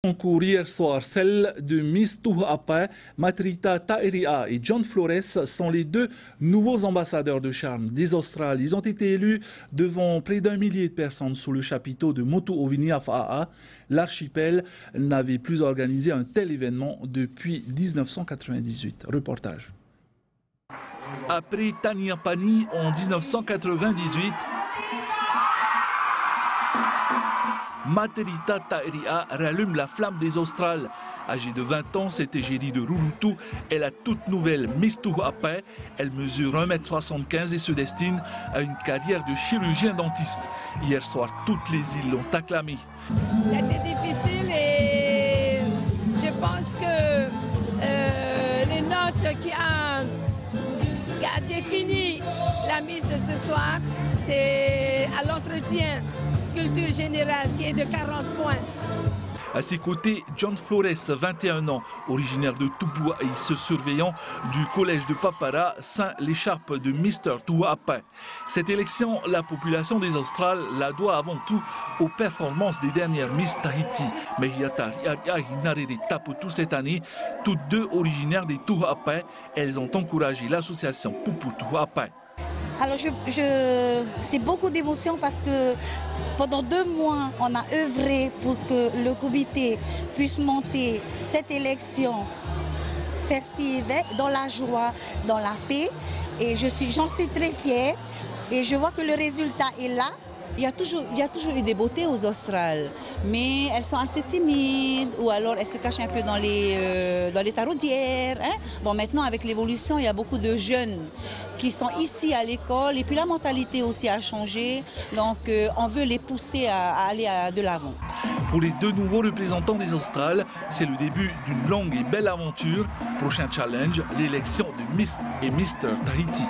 Concours hier soir, celle de Miss Tuhuapa, Matrita Ta'iria et John Flores sont les deux nouveaux ambassadeurs de charme des Australes. Ils ont été élus devant près d'1 millier de personnes sous le chapiteau de Motu Ovini Afa'a. L'archipel n'avait plus organisé un tel événement depuis 1998. Reportage. Après Taniapani en 1998, Matrita Ta'iria rallume la flamme des Australes. Âgée de 20 ans, cette égérie de Rurutu est la toute nouvelle Miss Tuhuapa. Elle mesure 1,75 m et se destine à une carrière de chirurgien dentiste. Hier soir, toutes les îles l'ont acclamée. C'était difficile et je pense que les notes qui a défini la Miss de ce soir, c'est à l'entretien culture générale qui est de 40 points. À ses côtés, John Flores, 21 ans, originaire de Tupuai, surveillant du collège de Papara, ceint l'écharpe de Mr. Tuhuapa. Cette élection, la population des Australes la doit avant tout aux performances des dernières Miss Tahiti. Mehiata Riaria et Narere Taputu cette année, toutes deux originaires des Tuhuapa, elles ont encouragé l'association Pupu Tuhuapa. Alors c'est beaucoup d'émotions parce que pendant 2 mois, on a œuvré pour que le comité puisse monter cette élection festive dans la joie, dans la paix. Et j'en suis très fière et je vois que le résultat est là. Il y a toujours eu des beautés aux Australes, mais elles sont assez timides ou alors elles se cachent un peu dans les taraudières. Hein? Bon, maintenant, avec l'évolution, il y a beaucoup de jeunes qui sont ici à l'école et puis la mentalité aussi a changé. Donc, on veut les pousser à aller de l'avant. Pour les deux nouveaux représentants des Australes, c'est le début d'une longue et belle aventure. Prochain challenge, l'élection de Miss et Mr. Tahiti.